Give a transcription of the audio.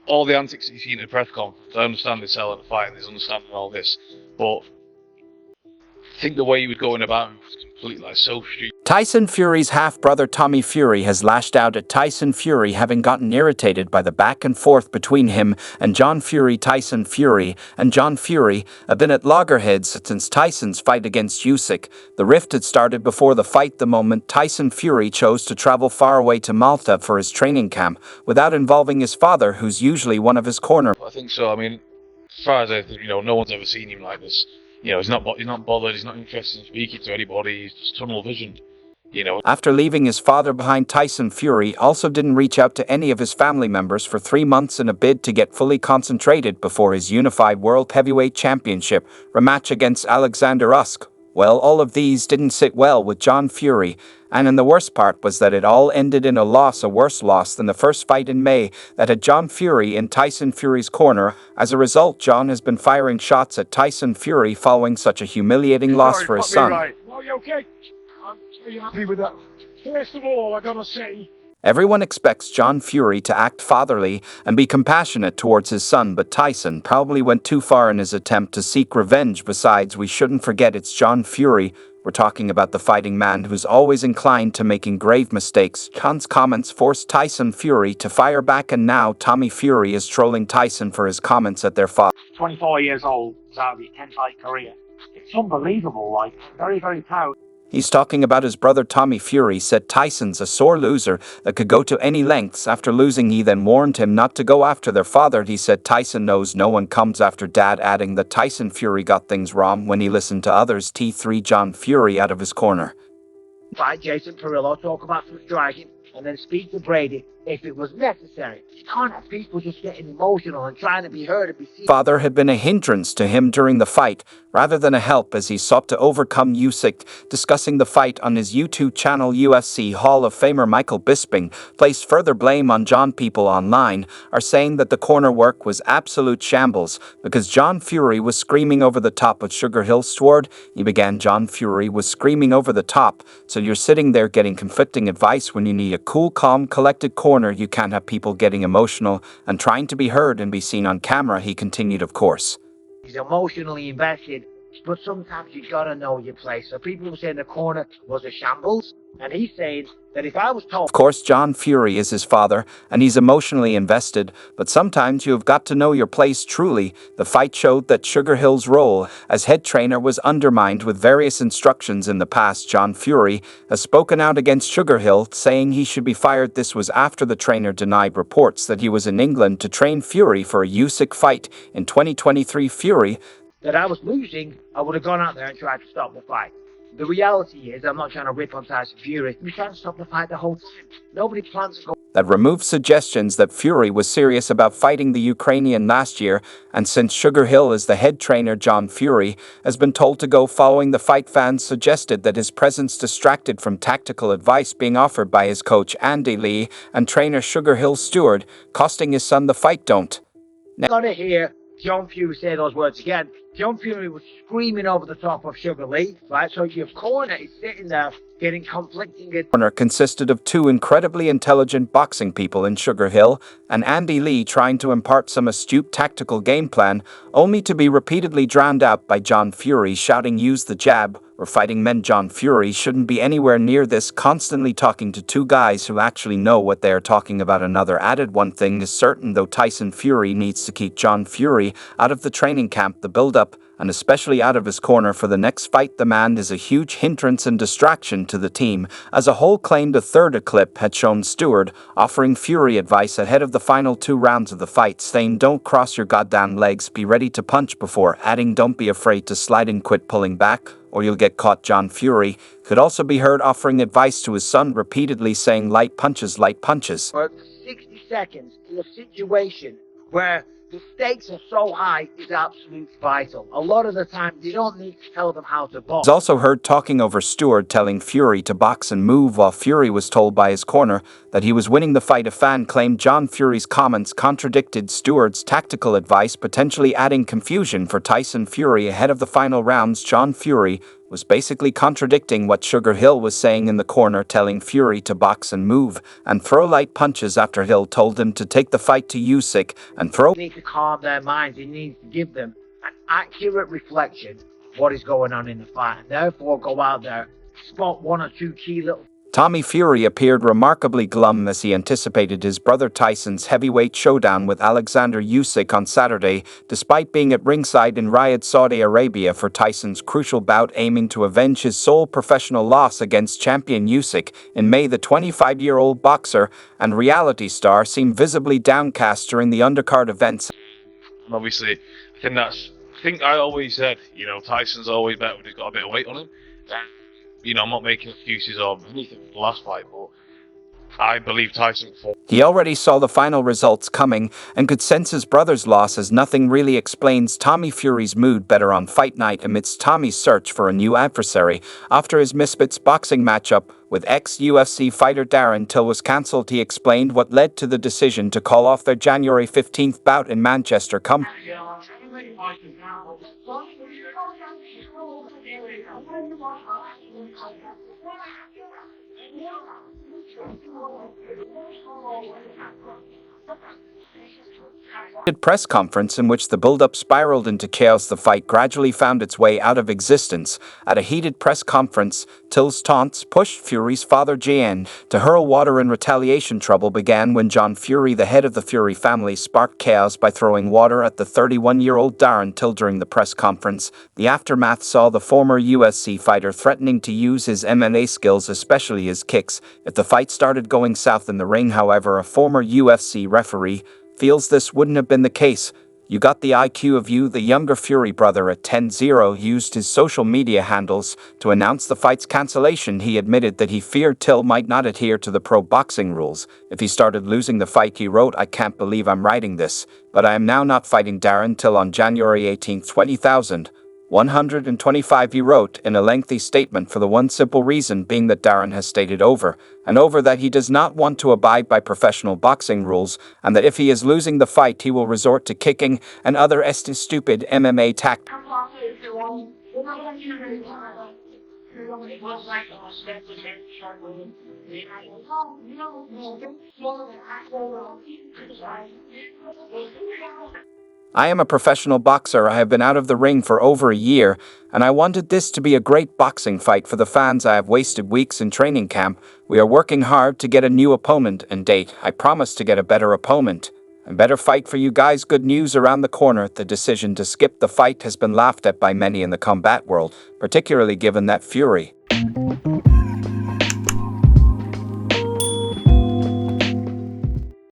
all the antics that you see in the press conference, I understand they're selling the fight and there's understanding all this, but I think the way he was going about it was completely so stupid. Tyson Fury's half-brother Tommy Fury has lashed out at Tyson Fury, having gotten irritated by the back and forth between him and John Fury. Tyson Fury and John Fury have been at loggerheads since Tyson's fight against Usyk. The rift had started before the fight the moment Tyson Fury chose to travel far away to Malta for his training camp without involving his father, who's usually one of his corner. I think so. I mean, as far as I think, no one's ever seen him like this. He's not bothered, he's not interested in speaking to anybody, he's just tunnel visioned. After leaving his father behind, Tyson Fury also didn't reach out to any of his family members for 3 months in a bid to get fully concentrated before his unified World Heavyweight Championship rematch against Alexander Usyk. Well, all of these didn't sit well with John Fury, and the worst part was that it all ended in a worse loss than the first fight in May that had John Fury in Tyson Fury's corner. As a result, John has been firing shots at Tyson Fury following such a humiliating loss for his son. Are you okay? Are you happy with that? First of all, I gotta say, Everyone expects John Fury to act fatherly and be compassionate towards his son, but Tyson probably went too far in his attempt to seek revenge. Besides, we shouldn't forget it's John Fury. We're talking about the fighting man who's always inclined to making grave mistakes. John's comments forced Tyson Fury to fire back, and now Tommy Fury is trolling Tyson for his comments at their father. 24 years old, out of his 10-fight career. It's unbelievable, very, very proud. He's talking about his brother Tommy Fury said Tyson's a sore loser that could go to any lengths. After losing, he then warned him not to go after their father. He said Tyson knows no one comes after dad, adding that Tyson Fury got things wrong when he listened to others. T3 John Fury out of his corner. Fight Jason Perillo, talk about some striking, and then speak to Brady if it was necessary. You can't have people just getting emotional and trying to be heard and be seen. Father had been a hindrance to him during the fight, rather than a help, as he sought to overcome Usyk. Discussing the fight on his YouTube channel, UFC Hall of Famer Michael Bisping placed further blame on John. People online are saying that the corner work was absolute shambles because John Fury was screaming over the top of Sugar Hill Steward. He began John Fury was screaming over the top, so you're sitting there getting conflicting advice when you need a cool, calm, collected corner. You can't have people getting emotional and trying to be heard and be seen on camera, he continued, of course. He's emotionally invested, but sometimes you gotta know your place. So people were saying the corner was a shambles, and he's saying that if I was told... Of course, John Fury is his father, and he's emotionally invested, but sometimes you have got to know your place truly. The fight showed that Sugar Hill's role as head trainer was undermined with various instructions in the past. John Fury has spoken out against Sugar Hill, saying he should be fired. This was after the trainer denied reports that he was in England to train Fury for a Usyk fight in 2023. Fury that I was losing, I would have gone out there and tried to stop the fight. The reality is, I'm not trying to rip on Tyson Fury. We're trying to stop the fight the whole time. Nobody plans to go. That removed suggestions that Fury was serious about fighting the Ukrainian last year, and since Sugar Hill is the head trainer, John Fury has been told to go following the fight. Fans suggested that his presence distracted from tactical advice being offered by his coach Andy Lee and trainer Sugar Hill Steward, costing his son the fight. Don't gonna hear John Fury say those words again. John Fury was screaming over the top of Sugar Lee, right? So your corner is sitting there getting conflicting. Corner consisted of two incredibly intelligent boxing people in Sugar Hill and Andy Lee trying to impart some astute tactical game plan, only to be repeatedly drowned out by John Fury shouting, "Use the jab." Or fighting men. John Fury shouldn't be anywhere near this, constantly talking to two guys who actually know what they are talking about. Another added, one thing is certain though, Tyson Fury needs to keep John Fury out of the training camp, the build-up, and especially out of his corner for the next fight. The man is a huge hindrance and distraction to the team as a whole, claimed. A third clip had shown Steward offering Fury advice ahead of the final 2 rounds of the fight, saying, "Don't cross your goddamn legs, be ready to punch," before adding, "Don't be afraid to slide and quit pulling back, or you'll get caught." John Fury could also be heard offering advice to his son, repeatedly saying, "Light punches, light punches." For 60 seconds in a situation where the stakes are so high is absolutely vital. A lot of the time, you don't need to tell them how to box. He's also heard talking over Steward telling Fury to box and move, while Fury was told by his corner that he was winning the fight. A fan claimed John Fury's comments contradicted Steward's tactical advice, potentially adding confusion for Tyson Fury ahead of the final rounds. John Fury was basically contradicting what Sugar Hill was saying in the corner, telling Fury to box and move and throw light punches after Hill told him to take the fight to Usyk and throw. He needs to calm their minds. He needs to give them an accurate reflection of what is going on in the fight, and therefore go out there, spot one or two key little. Tommy Fury appeared remarkably glum as he anticipated his brother Tyson's heavyweight showdown with Alexander Usyk on Saturday, despite being at ringside in Riyadh, Saudi Arabia for Tyson's crucial bout aiming to avenge his sole professional loss against champion Usyk in May. The 25-year-old boxer and reality star seemed visibly downcast during the undercard events. And obviously, I think I always said, Tyson's always better when he's got a bit of weight on him. I'm not making excuses or anything for the last fight, but I believe Tyson fought. He already saw the final results coming and could sense his brother's loss, as nothing really explains Tommy Fury's mood better on fight night amidst Tommy's search for a new adversary. After his Misfits boxing matchup with ex-UFC fighter Darren Till was cancelled, he explained what led to the decision to call off their January 15th bout in Manchester. Press conference in which the build-up spiraled into chaos. The fight gradually found its way out of existence. At a heated press conference, Till's taunts pushed Fury's father JN to hurl water in retaliation. Trouble began when John Fury, the head of the Fury family, sparked chaos by throwing water at the 31-year-old Darren Till during the press conference. The aftermath saw the former UFC fighter threatening to use his MMA skills, especially his kicks, if the fight started going south in the ring. However, a former UFC referee feels this wouldn't have been the case. You got the IQ of you. The younger Fury brother at 10-0 used his social media handles to announce the fight's cancellation. He admitted that he feared Till might not adhere to the pro boxing rules. If he started losing the fight, he wrote, "I can't believe I'm writing this, but I am now not fighting Darren Till on January 18, 2025, he wrote in a lengthy statement, for the one simple reason being that Darren has stated over and over that he does not want to abide by professional boxing rules, and that if he is losing the fight, he will resort to kicking and other stupid MMA tactics." I am a professional boxer. I have been out of the ring for over a year, and I wanted this to be a great boxing fight for the fans. I have wasted weeks in training camp. We are working hard to get a new opponent and date. I promise to get a better opponent and better fight for you guys. Good news around the corner. The decision to skip the fight has been laughed at by many in the combat world, particularly given that Fury